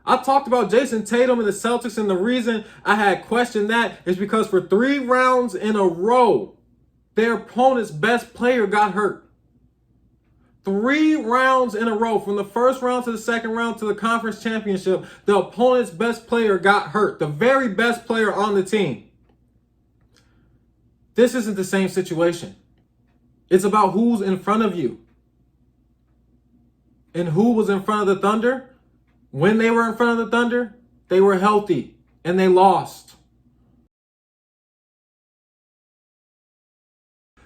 I talked about Jason Tatum and the Celtics, and the reason I had questioned that is because for 3 rounds in a row, their opponent's best player got hurt. 3 rounds in a row, from the first round to the second round to the conference championship, the opponent's best player got hurt. The very best player on the team. This isn't the same situation. It's about who's in front of you. And who was in front of the Thunder? When they were in front of the Thunder, they were healthy and they lost.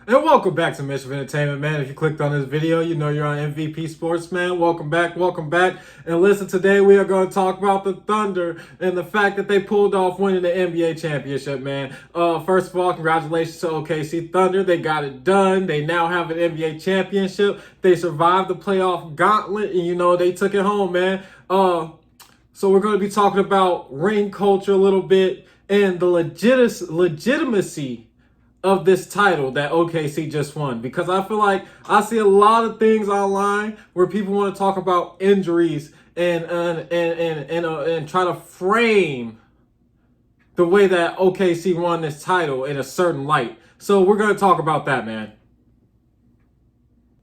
And welcome back to Mischief Entertainment, man. If you clicked on this video, you know you're on MVP Sports, man. Welcome back, welcome back. And listen, today we are going to talk about the Thunder and the fact that they pulled off winning the NBA championship, man. First of all, congratulations to OKC Thunder. They got it done. They now have an NBA championship. They survived the playoff gauntlet, and you know, they took it home, man. So we're going to be talking about ring culture a little bit and the legitimacy of this title that OKC just won, because I feel like I see a lot of things online where people want to talk about injuries and try to frame the way that OKC won this title in a certain light. So we're going to talk about that, man.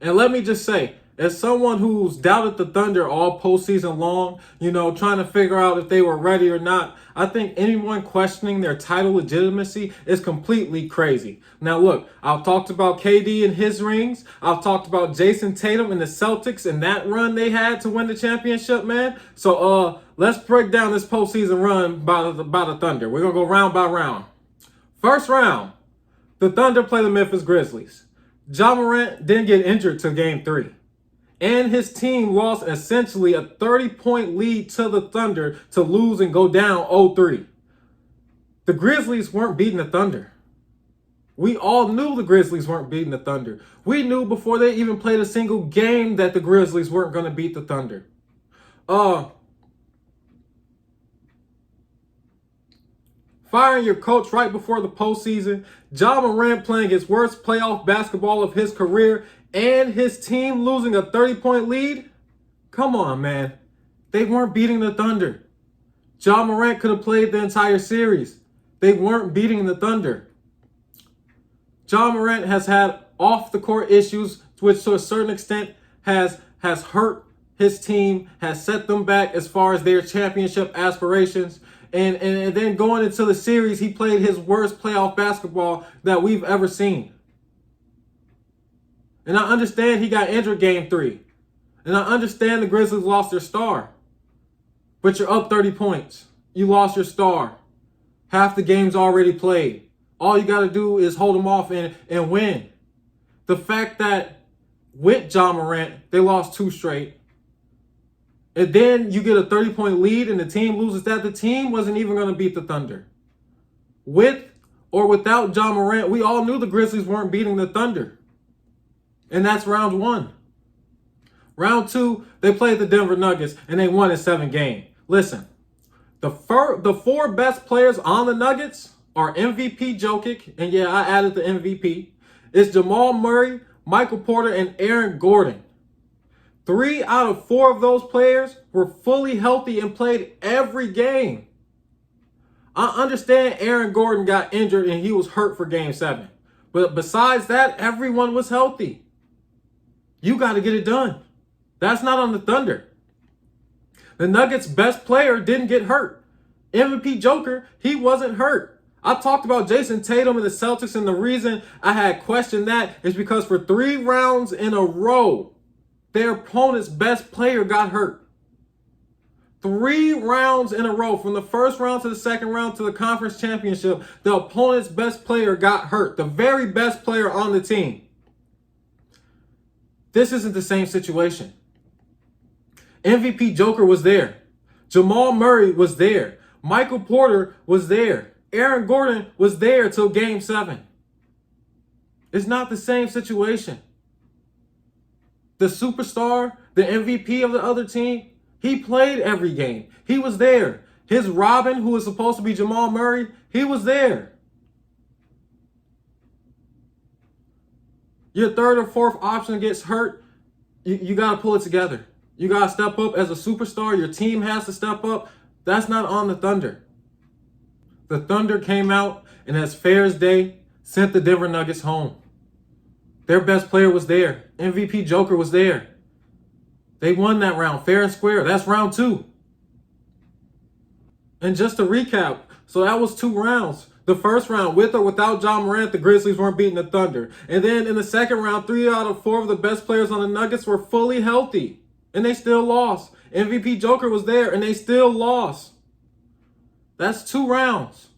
And let me just say, as someone who's doubted the Thunder all postseason long, you know, trying to figure out if they were ready or not, I think anyone questioning their title legitimacy is completely crazy. Now, look, I've talked about KD and his rings. I've talked about Jason Tatum and the Celtics and that run they had to win the championship, man. So let's break down this postseason run by the Thunder. We're going to go round by round. First round, the Thunder play the Memphis Grizzlies. Ja Morant didn't get injured till Game 3. And his team lost essentially a 30-point lead to the Thunder to lose and go down 0-3. The Grizzlies weren't beating the Thunder. We all knew the Grizzlies weren't beating the Thunder. We knew before they even played a single game that the Grizzlies weren't going to beat the Thunder. Firing your coach right before the postseason, Ja Morant playing his worst playoff basketball of his career, and his team losing a 30-point lead? Come on, man. They weren't beating the Thunder. Ja Morant could have played the entire series. They weren't beating the Thunder. Ja Morant has had off-the-court issues, which to a certain extent has hurt his team, has set them back as far as their championship aspirations. And then going into the series, he played his worst playoff basketball that we've ever seen. And I understand he got injured Game 3. And I understand the Grizzlies lost their star. But you're up 30 points. You lost your star. Half the game's already played. All you got to do is hold them off and win. The fact that with Ja Morant, they lost 2 straight. And then you get a 30-point lead and the team loses that. The team wasn't even going to beat the Thunder. With or without Ja Morant, we all knew the Grizzlies weren't beating the Thunder. And that's round 1. Round 2, they played the Denver Nuggets and they won in 7 games. Listen, the 4 best players on the Nuggets are MVP Jokic, and yeah, I added the MVP. It's Jamal Murray, Michael Porter, and Aaron Gordon. 3 out of 4 of those players were fully healthy and played every game. I understand Aaron Gordon got injured and he was hurt for Game 7. But besides that, everyone was healthy. You got to get it done. That's not on the Thunder. The Nuggets' best player didn't get hurt. MVP Joker, he wasn't hurt. I talked about Jason Tatum and the Celtics, and the reason I had questioned that is because for 3 rounds in a row, their opponent's best player got hurt. 3 rounds in a row, from the first round to the second round to the conference championship, the opponent's best player got hurt. The very best player on the team. This isn't the same situation. MVP Joker was there. Jamal Murray was there. Michael Porter was there. Aaron Gordon was there till Game 7. It's not the same situation. The superstar, the MVP of the other team, he played every game. He was there. His Robin, who was supposed to be Jamal Murray, he was there. Your third or fourth option gets hurt, you got to pull it together. You got to step up as a superstar. Your team has to step up. That's not on the Thunder. The Thunder came out and as fair as day sent the Denver Nuggets home. Their best player was there. MVP Joker was there. They won that round fair and square. That's round 2. And just to recap, so that was 2 rounds. The first round, with or without Ja Morant, the Grizzlies weren't beating the Thunder. And then in the second round, 3 out of 4 of the best players on the Nuggets were fully healthy. And they still lost. MVP Joker was there and they still lost. That's 2 rounds.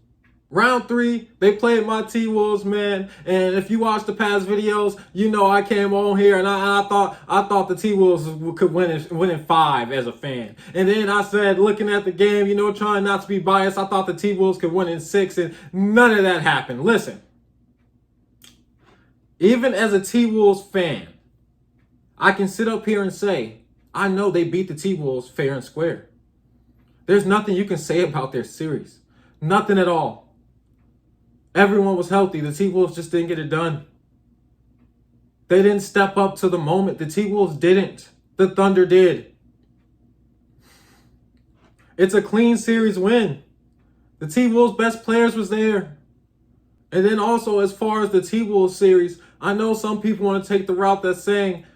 Round 3, they played my T-Wolves, man. And if you watch the past videos, you know I came on here and I thought the T-Wolves could win in 5 as a fan. And then I said, looking at the game, you know, trying not to be biased, I thought the T-Wolves could win in 6, and none of that happened. Listen, even as a T-Wolves fan, I can sit up here and say, I know they beat the T-Wolves fair and square. There's nothing you can say about their series. Nothing at all. Everyone was healthy. The T-Wolves just didn't get it done. They didn't step up to the moment. The T-Wolves didn't. The Thunder did. It's a clean series win. The T-Wolves' best players was there. And then also, as far as the T-Wolves series, I know some people want to take the route that's saying,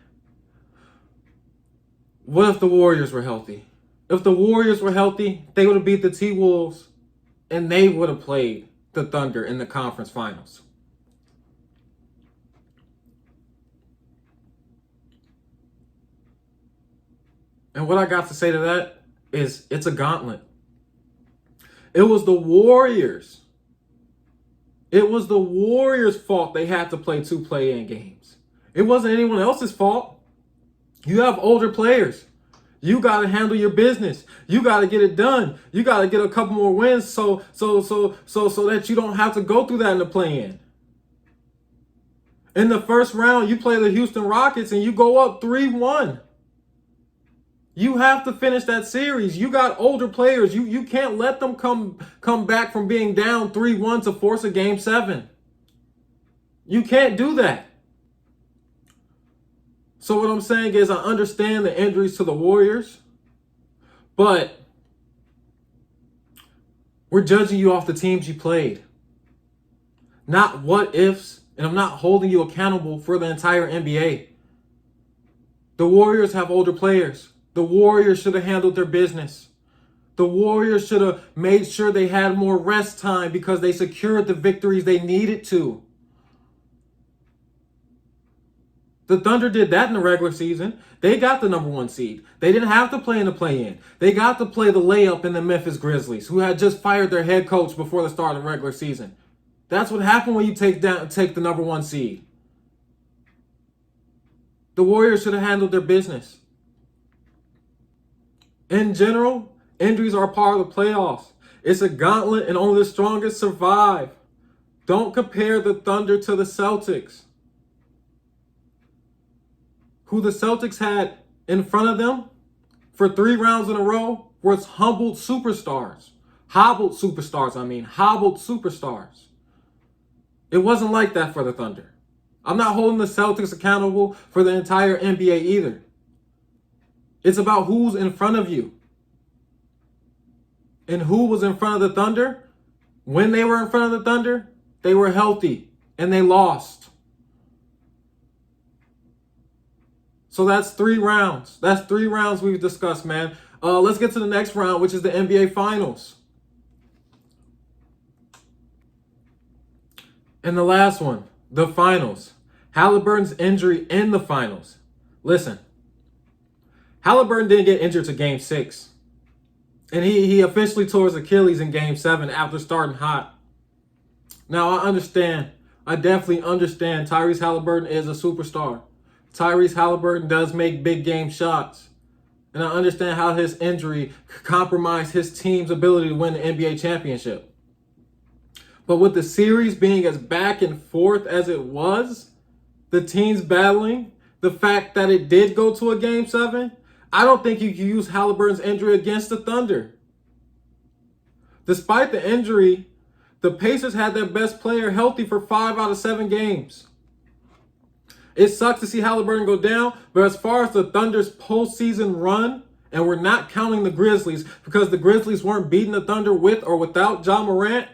what if the Warriors were healthy? If the Warriors were healthy, they would have beat the T-Wolves and they would have played the Thunder in the conference finals. And what I got to say to that is it's a gauntlet. It was the Warriors. It was the Warriors' fault they had to play 2 play-in games. It wasn't anyone else's fault. You have older players. You got to handle your business. You got to get it done. You got to get a couple more wins so that you don't have to go through that in the play-in. In the first round, you play the Houston Rockets and you go up 3-1. You have to finish that series. You got older players. You can't let them come back from being down 3-1 to force a game 7. You can't do that. So what I'm saying is I understand the injuries to the Warriors, but we're judging you off the teams you played. Not what ifs, and I'm not holding you accountable for the entire NBA. The Warriors have older players. The Warriors should have handled their business. The Warriors should have made sure they had more rest time because they secured the victories they needed to. The Thunder did that in the regular season. They got the number 1 seed. They didn't have to play in the play-in. They got to play the layup in the Memphis Grizzlies, who had just fired their head coach before the start of the regular season. That's what happened when you take the number 1 seed. The Warriors should have handled their business. In general, injuries are a part of the playoffs. It's a gauntlet and only the strongest survive. Don't compare the Thunder to the Celtics. Who the Celtics had in front of them for 3 rounds in a row was hobbled superstars. Hobbled superstars. It wasn't like that for the Thunder. I'm not holding the Celtics accountable for the entire NBA either. It's about who's in front of you. And who was in front of the Thunder? When they were in front of the Thunder, they were healthy and they lost. So that's 3 rounds. That's 3 rounds we've discussed, man. Let's get to the next round, which is the NBA Finals. And the last one, the Finals. Halliburton's injury in the Finals. Listen, Halliburton didn't get injured to Game 6. And he officially tore his Achilles in Game 7 after starting hot. Now, I understand. I definitely understand Tyrese Halliburton is a superstar. Tyrese Halliburton does make big game shots. And I understand how his injury compromised his team's ability to win the NBA championship. But with the series being as back and forth as it was, the teams battling, the fact that it did go to a Game 7, I don't think you can use Halliburton's injury against the Thunder. Despite the injury, the Pacers had their best player healthy for 5 out of 7 games. It sucks to see Halliburton go down, but as far as the Thunder's postseason run, and we're not counting the Grizzlies because the Grizzlies weren't beating the Thunder with or without Ja Morant.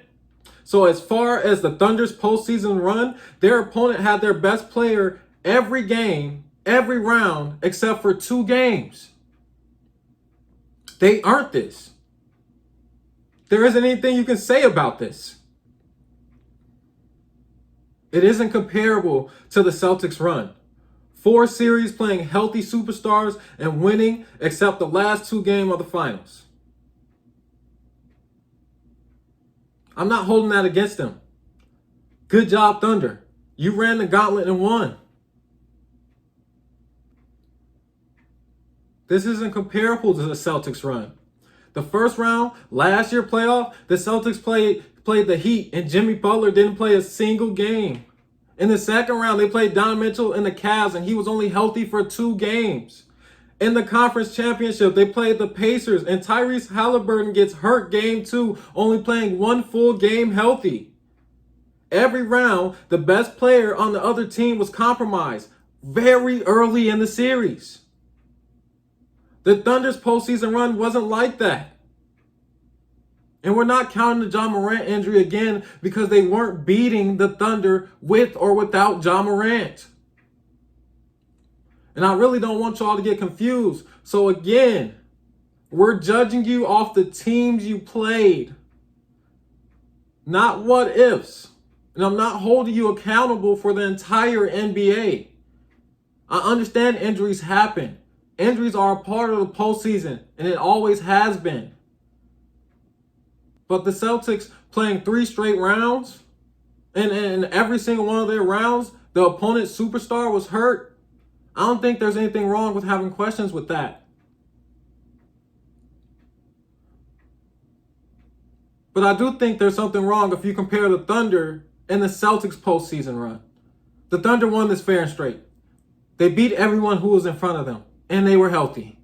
So as far as the Thunder's postseason run, their opponent had their best player every game, every round, except for 2 games. They aren't this. There isn't anything you can say about this. It isn't comparable to the Celtics run. 4 series playing healthy superstars and winning except the last 2 games of the finals. I'm not holding that against them. Good job, Thunder. You ran the gauntlet and won. This isn't comparable to the Celtics run. The first round, last year playoff, the Celtics played the Heat and Jimmy Butler didn't play a single game. In the second round, they played Don Mitchell and the Cavs and he was only healthy for 2 games. In the conference championship, they played the Pacers and Tyrese Halliburton gets hurt game 2, only playing 1 full game healthy. Every round, the best player on the other team was compromised very early in the series. The Thunder's postseason run wasn't like that. And we're not counting the Ja Morant injury again because they weren't beating the Thunder with or without Ja Morant. And I really don't want y'all to get confused. So again, we're judging you off the teams you played, not what ifs. And I'm not holding you accountable for the entire NBA. I understand injuries happen. Injuries are a part of the postseason, and it always has been. But the Celtics playing 3 straight rounds, and every single one of their rounds, the opponent's superstar was hurt. I don't think there's anything wrong with having questions with that. But I do think there's something wrong if you compare the Thunder and the Celtics postseason run. The Thunder won this fair and straight. They beat everyone who was in front of them, and they were healthy.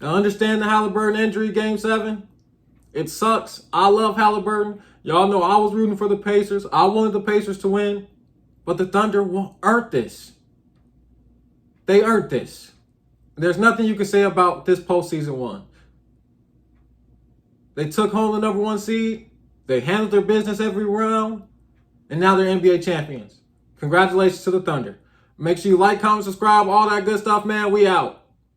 I understand the Halliburton injury game 7. It sucks. I love Halliburton. Y'all know I was rooting for the Pacers. I wanted the Pacers to win. But the Thunder earned this. They earned this. There's nothing you can say about this postseason one. They took home the number 1 seed. They handled their business every round. And now they're NBA champions. Congratulations to the Thunder. Make sure you like, comment, subscribe, all that good stuff, man. We out.